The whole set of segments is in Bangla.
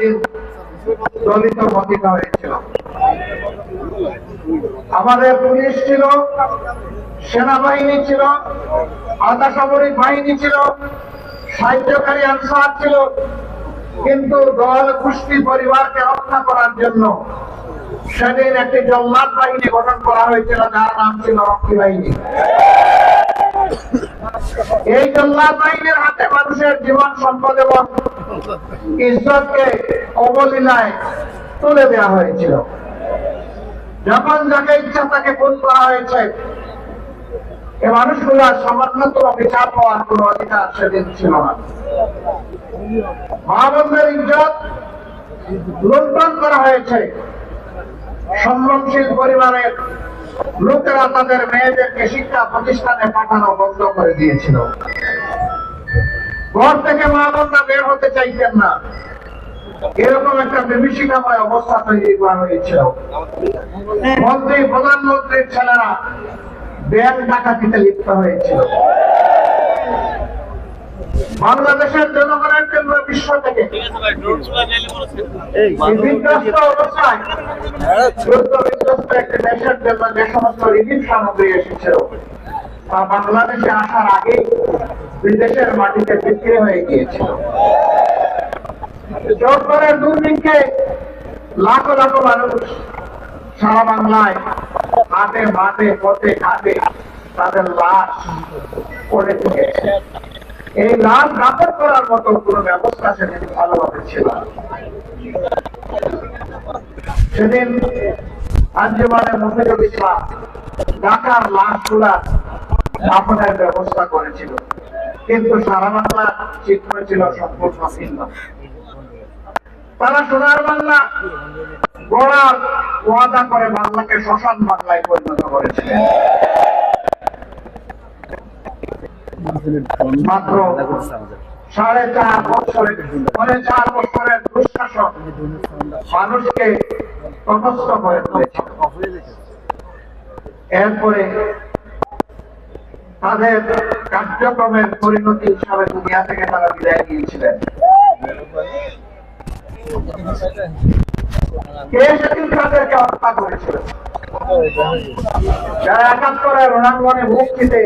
সেদিন দলিত পতিত হয়েছিল। আমাদের পুলিশ ছিল, সেনাবাহিনী ছিল, আধা সামরিক বাহিনী ছিল, সাহায্যকারী আনসার ছিল, কিন্তু দল গোষ্ঠী পরিবারকে রক্ষা করার জন্য সেদিন একটি জল্লাদ বাহিনী গঠন করা হয়েছিল, যার নাম ছিল রক্ষী বাহিনী। এই জল্লাদ বাহিনীর হাতে মানুষের জীবন সম্পদ এবং ইজ্জতকে অবলীলায় তুলে দেওয়া হয়েছিল। যখন যাকে ইচ্ছা তাকে খুন করা হয়েছে, এ মানুষগুলা সামান্যতম বিচার পাওয়ার কোন অধিকার সেদিন ছিল না। মা বোনদের ইজ্জত লুণ্ঠন করা হয়েছে। সম্মানশীল পরিবারের লোকেরা তাদের মেয়েদেরকে শিক্ষা প্রতিষ্ঠানে পাঠানো বন্ধ করে দিয়েছিল। ঘর থেকে মা বোনরা বের হতে চাইতেন না, এরকম একটা বিভীষিকাময় অবস্থা তৈরি করা হয়েছিল। মন্ত্রী প্রধানমন্ত্রীর ছেলেরা ব্যাংক ডাকাতিতে লিপ্ত হয়েছিল। বাংলাদেশের জনগণের জন্য বিশ্ব থেকে বিধ্বস্ত অবস্থায় যুদ্ধ-বিধ্বস্ত একটি দেশের জন্য যে সমস্ত রিলিফ সামগ্রী এসেছিল তা বাংলাদেশে আসার আগে বিদেশের মাটিতে বিক্রি হয়ে গিয়েছিল। সরকারের দুর্নীতিকে লাখো লাখো মানুষ সারা বাংলায় হাটে মাঠে পথে ঘাটে তাদের লাশ পড়ে থেকেছে। এই লাশ দাপট করার মতো কোন ব্যবস্থা সেদিন ভালোভাবে ছিল। সেদিন আঞ্জুমানে মুফিদুল ইসলাম ঢাকার লাশগুলা দাফনের ব্যবস্থা করেছিল, কিন্তু সারা বাংলার চিত্র ছিল সম্পূর্ণ ভিন্ন। তারা সোনার বাংলা গড়ার ওয়াদা করে বাংলাকে শ্মশান বাংলায় পরিণত করেছিলেন। মাত্র 4.5 বছরের দুঃশাসন মানুষকে তটস্থ করে তুলেছিল। এরপরে তাদের কার্যক্রমের পরিণতি হিসাবে দুনিয়া থেকে তারা বিদায় নিয়েছিলেন। কে সেদিন তাদেরকে হত্যা করেছিল? যারা 71-এর রণাঙ্গনে মুক্তিতে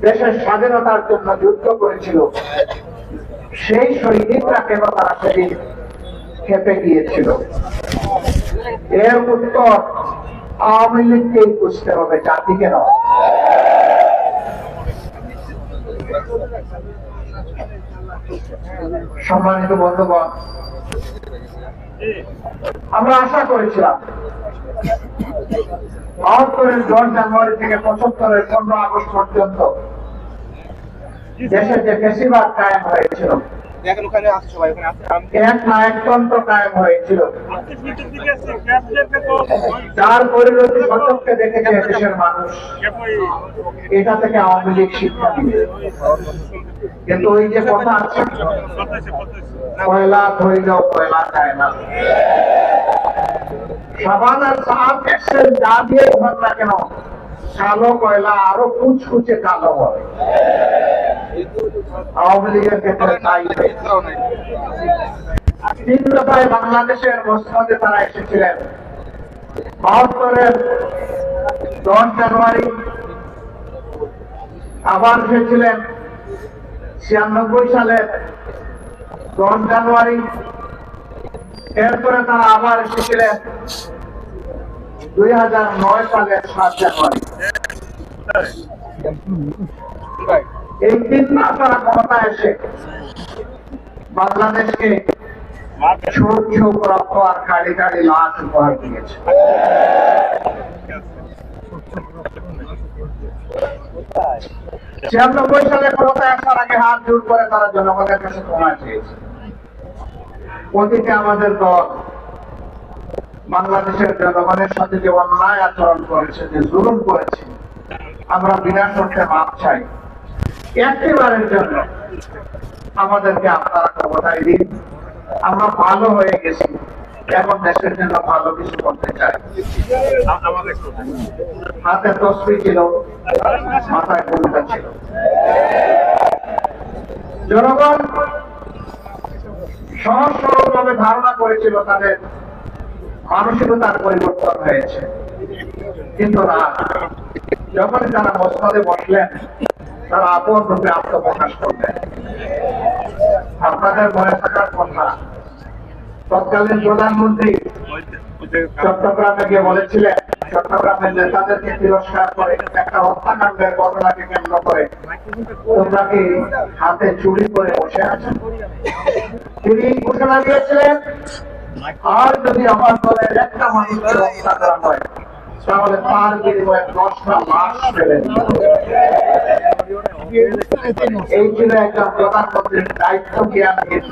দেশের স্বাধীনতার জন্য যুদ্ধ করেছিল, সেই সৈনিকরা কেন তারা সেদিন খেপে গিয়েছিল? এর উত্তর আওয়ামী লীগকেই বুঝতে হবে, জাতিকে নয়। সম্মানিত বন্ধুগণ, আমরা আশা করেছিলাম 72-এর 10 জানুয়ারি থেকে 75-এর 15 আগস্ট পর্যন্ত দেশে যে ফ্যাসিবাদ কায়েম হয়েছিল, এক নায়কতন্ত্র কায়েম হয়েছিল, যার পরিণতি সচক্ষে দেখেছে দেশের মানুষ, এটা থেকে আওয়ামী লীগ শিক্ষা দিবে। কিন্তু ওই যে কথা আছে, কয়লা ধরিলেও কয়লা চায় না। সাবান আর সাহাব এক্সেল যা দিয়ে ঘর না কেন, কালো কয়লা আরো কুচকুচে কালো হবে। আওয়ামী লীগের ক্ষেত্রে তাই 3 দফায় বাংলাদেশের মসনদে তারা এসেছিলেন। 72-এর 10 জানুয়ারি আবার এসেছিলেন, 96 সালের 10 জানুয়ারি, এরপরে তারা আবার এসেছিলেন 2009 সালের 7 জানুয়ারি। এই 3 মাস তারা ক্ষমতা এসে বাংলাদেশকে ছোট ছোট রক্ত আর কাড়ি কাড়ি লাশ উপহার দিয়েছে। 96 সালে ক্ষমতায় আসার আগে হাত জোড় করে তারা জনগণের কাছে ক্ষমা চেয়েছে। অতীতে আমাদের দল বাংলাদেশের জনগণের সাথে যে অন্যায় আচরণ করেছে, যে জুলুম করেছে, আমরা বিনা শর্তে মাপ চাই। একটিবারের জন্য আমাদেরকে আপনারা ক্ষমতায় দিন, আমরা ভালো হয়ে গেছি, এখন দেশের জন্য ভালো কিছু করতে চাই। হাতে তসবি ছিল, মাথায় ভূমিকা ছিল। জনগণ সহজ সরল ভাবে ধারণা করেছিল তাদের মানসিকতার পরিবর্তন হয়েছে, কিন্তু না, যখন তারা মসনদে বসলেন তারা আপন রূপে আত্মপ্রকাশ করলেন। আপনাদের মনে থাকার কথা, তৎকালীন প্রধানমন্ত্রী চট্টগ্রামে গিয়ে বলেছিলেন, চট্টগ্রামের নেতাদেরকে তিরস্কার করে একটা হত্যাকাণ্ডের ঘটনাকে কেন্দ্র করে তোমরা কি হাতে চুরি করে বসে আছেন? তিনি ঘোষণা দিয়েছিলেন, আর যদি আমার দলের একটা মানুষকে হত্যা করা হয় তাহলে তার বিনিময়ে 10টা লাশ ফেলে এই ছিল একটা প্রধানমন্ত্রীর দায়িত্ব জ্ঞানের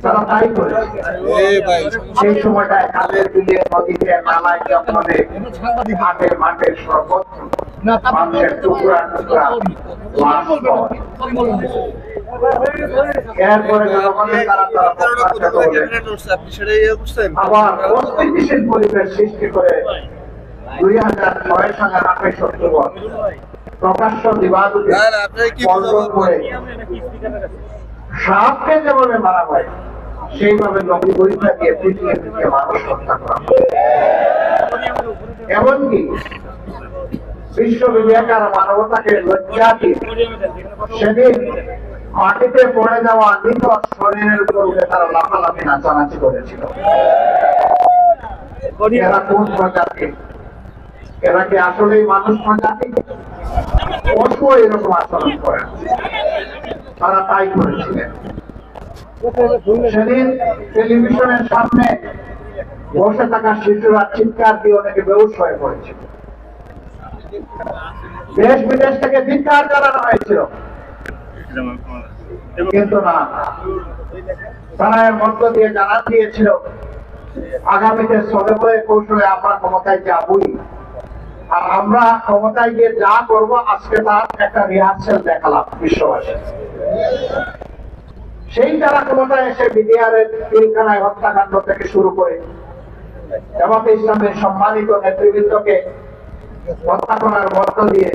তারা তাই করেছে। সেই সময়টায় কালের বিলে নদীতে নালায় জঙ্গলে হাটে মাঠে সর্বত্র মানুষের টুকরা টুকরা লাশ পাওয়া। এরপরে জনগণের দ্বারা আবার অস্থিতিশীল পরিবেশ সৃষ্টি করে 2006 সালের 28 অক্টোবর প্রকাশ্য দিবালোকে বন্ধন করে সাপকে যেভাবে মারা হয় সেইভাবে নদী পরীক্ষা দিয়ে পিটিয়ে পিটিয়ে মানুষ হত্যা করা হয়। এমনকি বিশ্ববিবেক আর মানবতাকে লজ্জা দিয়ে সেদিন মাটিতে পড়ে যাওয়া নিখোঁজ শরীরের উপর উঠে তারা লাফালাফি নাচানাচি করেছিল। এরা কোন প্রজাতি? এরা কি আসলেই মানুষ প্রজাতি? পশু এরকম আচরণ করে, তারা তাই করেছিলেন। সেদিন টেলিভিশনের সামনে বসে থাকা শিশুরা চিৎকার দিয়ে অনেকে বেহুশ হয়ে পড়েছিল। দেশ বিদেশ থেকে ধিক্কার জানানো হয়েছিল, কিন্তু না, তারা এর মধ্য দিয়ে জানান দিয়েছিল আগামীতে সবে বয়ে কৌশলে আমরা ক্ষমতায় যাবই, আর আমরা ক্ষমতায় গিয়ে যা করবো আজকে তার একটা রিহার্সেল দেখালাম বিশ্ববাসী। সেই তারা ক্ষমতায় এসে বিডিআরের পিলখানায় হত্যাকাণ্ড থেকে শুরু করে জামাতে ইসলামের সম্মানিত নেতৃবৃন্দকে হত্যা করার মধ্য দিয়ে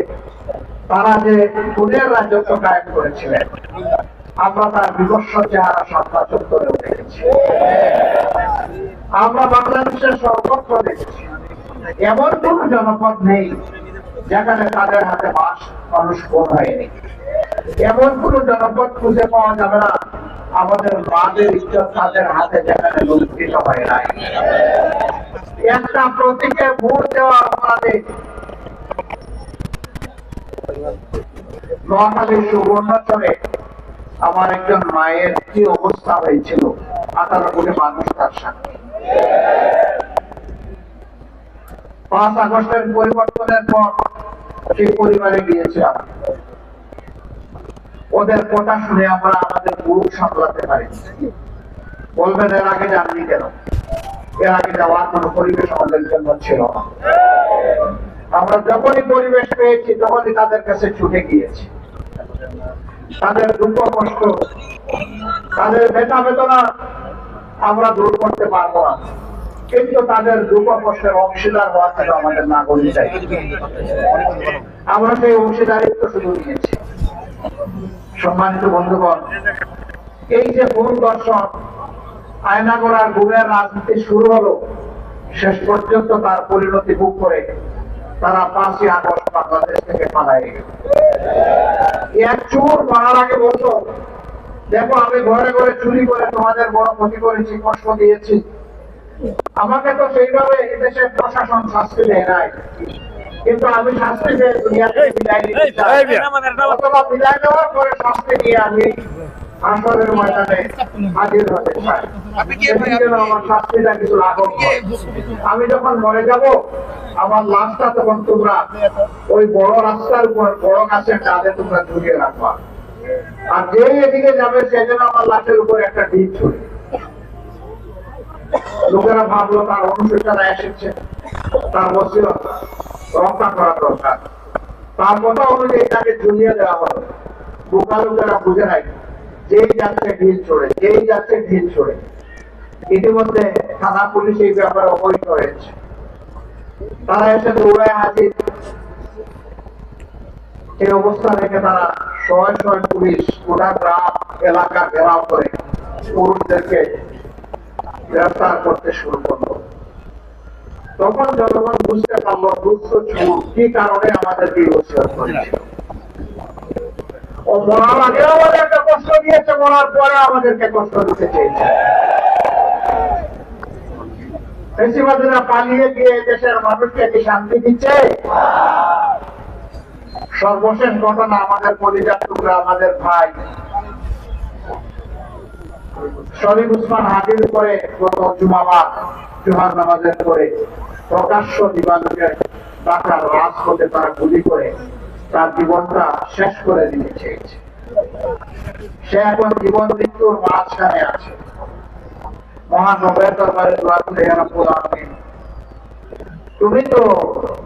তারা যে খুনের রাজত্ব কায়েম করেছিলেন, আমরা তার বিভৎস চেহারা সন্ধ্যা চত্বরে দেখেছি। আমরা বাংলাদেশের সর্বত্র দেখেছি, এমন কোন জনপদ নেই যেখানে তাদের হাতে মানুষ খুন হয়নি। এমন কোন জনপদ খুঁজে পাওয়া যাবে না আমাদের মাদের ইজ্জত তাদের হাতে যেখানে লুণ্ঠিত হয় নাই। একটা প্রতীকে ভোট দেওয়া অপরাধে নোয়াখালীর সুবর্ণচরে আমার একজন মায়ের কি অবস্থা হয়েছিল, 18 কোটি মানুষ তার সাথে। 5 আগস্টের পরিবর্তনের পর সেই পরিবারে গিয়েছিলাম, ওদের কথা শুনে আমরা আমাদের বুক সামলাতে পারি। বলবেন এর আগে যাননি কেন? এর আগে যাওয়ার কোন পরিবেশ আমাদের জন্য ছিল না। আমরা যখনই পরিবেশ পেয়েছি তখনই তাদের কাছে ছুটে গিয়েছি। তাদের দুঃখ কষ্ট, তাদের ব্যথা বেদনা আমরা দূর করতে পারবো না, কিন্তু তাদের দুঃখ কষ্টের অংশীদার হওয়া থেকে আমাদের নাগরিক চাই। আমরা সেই অংশীদারিত্ব শুধু নিয়েছি। সম্মানিত বন্ধুগণ, এই যে গুণ দর্শন আয়নাগড়ার গুণের রাজনীতি শুরু হলো, শেষ পর্যন্ত তার পরিণতি ভোগ করে তারা 5ই আগস্ট বাংলাদেশ থেকে পালায় গেল। এক চোর মারার আগে বলতো, দেখো আমি ঘরে ঘরে চুরি করে তোমাদের বড় ক্ষতি করেছি, কষ্ট দিয়েছি, আমাকে তো সেইভাবে এদেশের প্রশাসন শাস্তি দেয় নাই, কিন্তু আমি শাস্তি দিয়ে দুনিয়াতে বিদায় নিতে চাই, অথবা বিদায় নেওয়ার পরে শাস্তি নিয়ে আমি আসরের ময়দানে হাজির হতে চাই। আমার শাস্তিটা কিছু লাঘব হয়। আমি যখন মরে যাব আমার লাশটা তখন তোমরা ওই বড় রাস্তার উপর বড় গাছের ডালে তোমরা ঝুলিয়ে রাখবা, আর যেই এদিকে যাবে সেজন্য আমার লাশের উপর একটা ঢিপ ছুড়ে। লোকেরা ভাবলো তার অনুশোচনা এসেছে, তার বসিরত রক্ষা করা দরকার। তার কথা অনুযায়ী তাকে ঝুলিয়ে দেওয়া হলো। বোকা লোকেরা বুঝে নাই, যেই যাচ্ছে ঢিল ছড়ে, যেই যাচ্ছে ঢিল ছড়ে। ইতিমধ্যে থানা পুলিশ এই ব্যাপারে অবহিত হয়েছে, তারা এসে দৌড়ায় হাজির। এই অবস্থা দেখে তারা শয়ে শয়ে পুলিশ গোটা গ্রাম এলাকা ঘেরাও করে পুরুষদেরকে গ্রেফতার করতে শুরু করলো। তখন জনগণ বুঝতে পারলো দুঃস্থ চুর কি কারণে আমাদেরকে ওসিয়ত করেছিল। ও মরার আগে আমাদেরকে কষ্ট দিয়েছে, মরার পরে আমাদেরকে কষ্ট দিতে চেয়েছে। ফেসিবাদীরা পালিয়ে গিয়ে দেশের মানুষকে কি শান্তি দিচ্ছে? সর্বশেষ ঘটনা, আমাদের পরিবার টুকরা, আমাদের ভাই শরীফ উসমান হাজির করে গত জুমার নামাজের পরে প্রকাশ্য দিবালোকের ঢাকার রাজপথে তারা গুলি করে তার জীবনটা শেষ করে দিতে চেয়েছে। সে এখন জীবন মৃত্যুর মাঝখানে আছে। মহান রবের দরবারে দোয়া করে, ইয়া রাব্বুল আলামিন, তুমি তো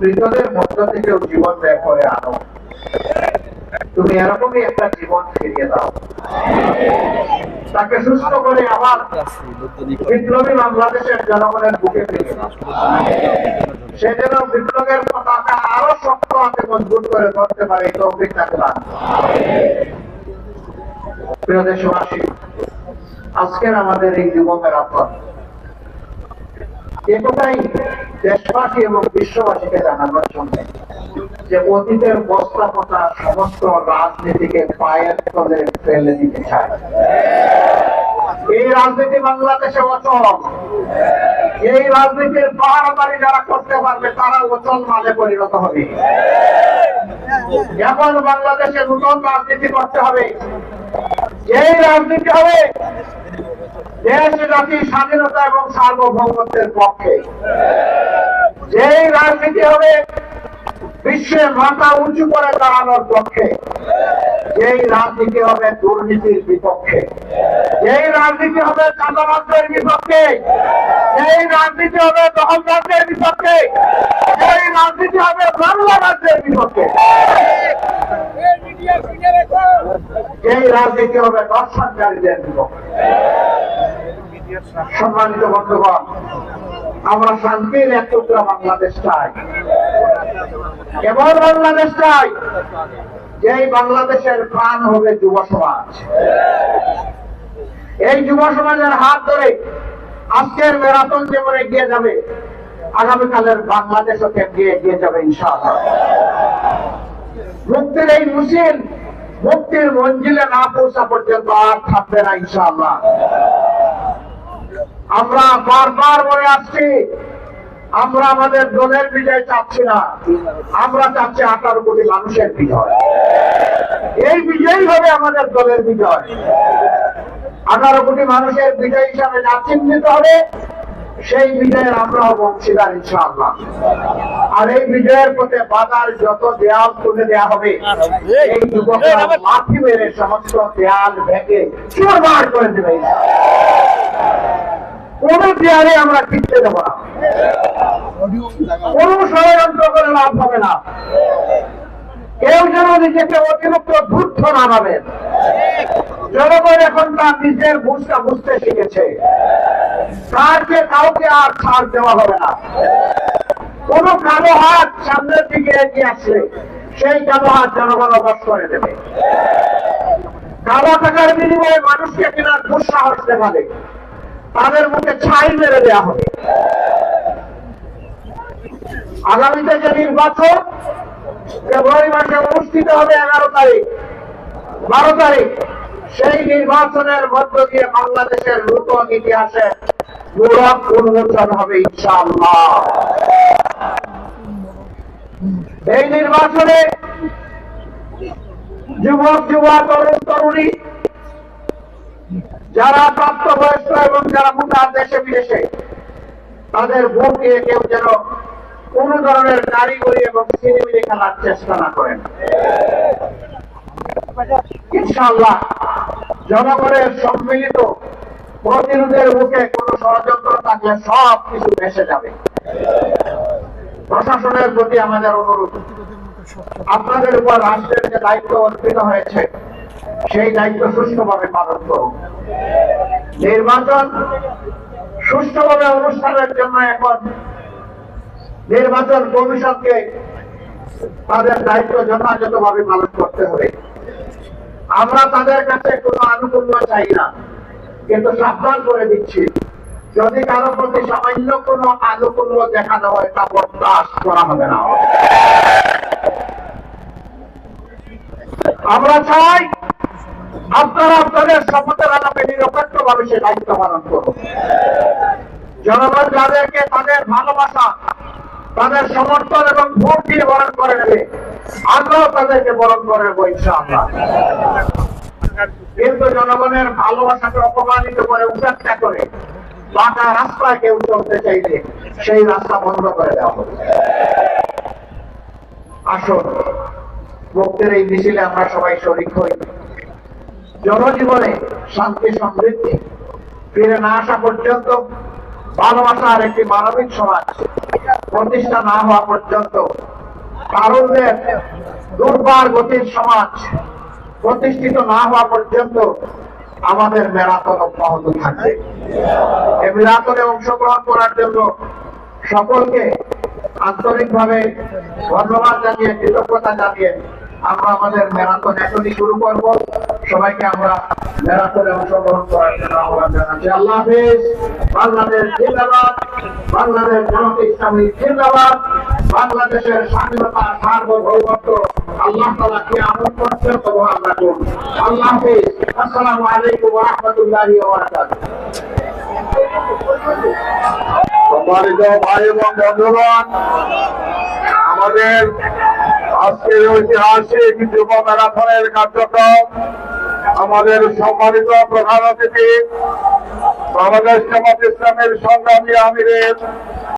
মৃতদের মধ্য থেকেও জীবন বের করে আনো, তুমি এরকমই একটা জীবন ফিরিয়ে দাও, তাকে সুস্থ করে আবার বিপ্লবী বাংলাদেশের জনগণের বুকে ফিরিয়ে দাও। সে যেন বিপ্লবের পতাকা আরো শক্ত হাতে মজবুত করে ধরতে পারে, এই তৌফিক তাকে দান। প্রিয় দেশবাসী, আজকের আমাদের এই যুবকের আহ্বান এতটাই দেশবাসী এবং বিশ্ববাসীকে জানানোর জন্য যে অতীতের বস্তাপটা সমস্ত রাজনীতিকে পায়ের তলে ফেলে দিতে চায়। এই রাজনীতি বাংলাদেশে অচল। এই রাজনীতির পাহারাদারি যারা করতে পারবে তারা অচল মাঝে পরিণত হবে। এখন বাংলাদেশে নতুন রাজনীতি করতে হবে। এই রাজনীতি হবে দেশ জাতির স্বাধীনতা এবং সার্বভৌমত্বের পক্ষে। যেই রাজনীতি হবে বিশ্বের মাথা উঁচু করে দাঁড়ানোর পক্ষে। যেই রাজনীতি হবে দুর্নীতির বিপক্ষে। যেই রাজনীতি হবে চাঁদাবাজদের বিপক্ষে। যেই রাজনীতি হবে দখলদারদের বিপক্ষে। যেই রাজনীতি হবে বাংলাদেশের বিপক্ষে। যেই রাজনীতি হবে দর্শনকারীদের বিপক্ষে। সম্মানিত বন্ধুগণ, আমরা শান্তির এক টুকরা বাংলাদেশ চাই। এমন বাংলাদেশ চাই যেই বাংলাদেশের প্রাণ হবে যুব সমাজ। এই যুব সমাজের হাত ধরে আজকের ম্যারাথন যেমন এগিয়ে যাবে, আগামীকালের বাংলাদেশও তেমনি এগিয়ে যাবে ইনশাআল্লাহ। মুক্তির এই মিছিল মুক্তির মঞ্জিলে না পৌঁছা পর্যন্ত আর থাকবে না ইনশাআল্লাহ। আমরা বারবার বলে আসছি, আমরা আমাদের দলের বিজয় চাচ্ছি না, আমরা চাচ্ছি 18 কোটি মানুষের বিজয়। এই বিজয়ই হবে আমাদের দলের বিজয়। 18 কোটি মানুষের বিজয় হিসাবে যা চিহ্নিত হবে সেই বিজয়ের আমরা হব অংশীদার ইনশাআল্লাহ। আর এই বিজয়ের পথে বাধার যত দেয়াল তুলে দেওয়া হবে, এই যুবকরা লাঠি মেরে সমস্ত দেয়াল ভেঙে চুরমার করে দেবে। কোন দেয়ালে আমরা টিকতে দেব না, কোন ষড়যন্ত্র করে লাভ হবে না। কেউ যেন নিজেকে অতিরিক্ত ধূর্ত না ভাবেন। জনগণ এখন তার নিজের বুঝটা বুঝতে শিখেছে, তারকে কাউকে আর ছাড় দেওয়া হবে না। কোন কালো হাত সামনের দিকে এগিয়ে আসলে সেই কালো হাত জনগণ অবশ করে দেবে। কালো টাকার বিনিময়ে মানুষকে কেনার দুঃসাহস দেখালে তাদের মুখে ছাই মেরে দেওয়া হবে। আগামীতে যে নির্বাচন ফেব্রুয়ারি মাসে অনুষ্ঠিত হবে 11 তারিখ 12 তারিখ, সেই নির্বাচনের মধ্য দিয়ে বাংলাদেশের নতুন ইতিহাসে গৌরব উন্মোচন হবে ইনশাআল্লাহ। এই নির্বাচনে যুবক যুবা, তরুণ তরুণী, যারা প্রাপ্তবয়স্ক এবং যারা মোটা দেশে বিদেশে, তাদের ভোট দিয়ে কেউ যেন কোন ধরনের কারিগরি এবং সিনেমিনি খেলার চেষ্টা না করেন। ইনশাআল্লাহ জনগণের সম্মিলিত প্রতিরোধের মুখে কোন ষড়যন্ত্র থাকলে সব কিছু ভেসে যাবে। প্রশাসনের প্রতি আমাদের অনুরোধ, আপনাদের উপর রাষ্ট্রের যে দায়িত্ব অর্পিত হয়েছে সেই দায়িত্ব সুষ্ঠুভাবে পালন করুন। নির্বাচন সুষ্ঠুভাবে অনুষ্ঠানের জন্য এখন নির্বাচন কমিশনকে তাদের দায়িত্ব যথাযথভাবে পালন করতে হবে। আমরা তাদের কাছে কোনো আনুকূল্য চাই না, কিন্তু সাবধান করে দিচ্ছি, যদি কারো প্রতি সামান্য কোনো আনুকূল্য দেখানো হয় তা বরদাস্ত করা হবে না। আমরা চাই আপনারা আপনাদের শপথের আলাপে নিরপেক্ষভাবে সে দায়িত্ব পালন করুন। জনগণ যাদেরকে তাদের ভালোবাসা, তাদের সমর্থন এবং ভোট দিয়ে বরণ করে নেবে, আমরাও তাদেরকে বরণ করে নেবো ইনশাআল্লাহ। কিন্তু জনগণের ভালোবাসাকে অপমানিত করে, উপেক্ষা করে বাঁকা রাস্তায় কেউ চলতে চাইলে সেই রাস্তা বন্ধ করে দেওয়া হবে। আসুন মুক্তির এই মিছিলে আমরা সবাই শরীক হই। জনজীবনে শান্তি সমৃদ্ধি ফিরে না আসা পর্যন্ত, ভালোবাসার একটি মানবিক সমাজ প্রতিষ্ঠা না হওয়া পর্যন্ত, তারুণ্যের দুর্বার গতির সমাজ প্রতিষ্ঠিত না হওয়া পর্যন্ত আমাদের ম্যারাথন অব্যাহত থাকবে। এই ম্যারাথনে অংশগ্রহণ করার জন্য সকলকে আন্তরিকভাবে ধন্যবাদ জানিয়ে, কৃতজ্ঞতা জানিয়ে আমরা আমাদের ম্যারাথন এখনই শুরু করব। সবাইকে আমরা ম্যারাথনে অংশগ্রহণ করার জন্য আহ্বান জানাচ্ছি। আল্লাহ হাফেজ। বাংলাদেশ জিন্দাবাদ, বাংলাদেশ জামাত ইসলামী জিন্দাবাদ, বাংলাদেশের স্বাধীনতা সার্বভৌমত্ব আল্লাহ তাআলা কিয়ামত পর্যন্ত বহাল রাখুন। আল্লাহ হাফেজ। আসসালামু আলাইকুম ওয়া রাহমাতুল্লাহি ওয়া বারাকাতুহু। সম্মানিত ভাই এবং বন্ধুগণ, আমাদের আজকের ঐতিহাসিক যুব ম্যারাথনের কার্যক্রম আমাদের সম্মানিত প্রধান অতিথি বাংলাদেশ জামাত ইসলামের সংগ্রামী আমিরের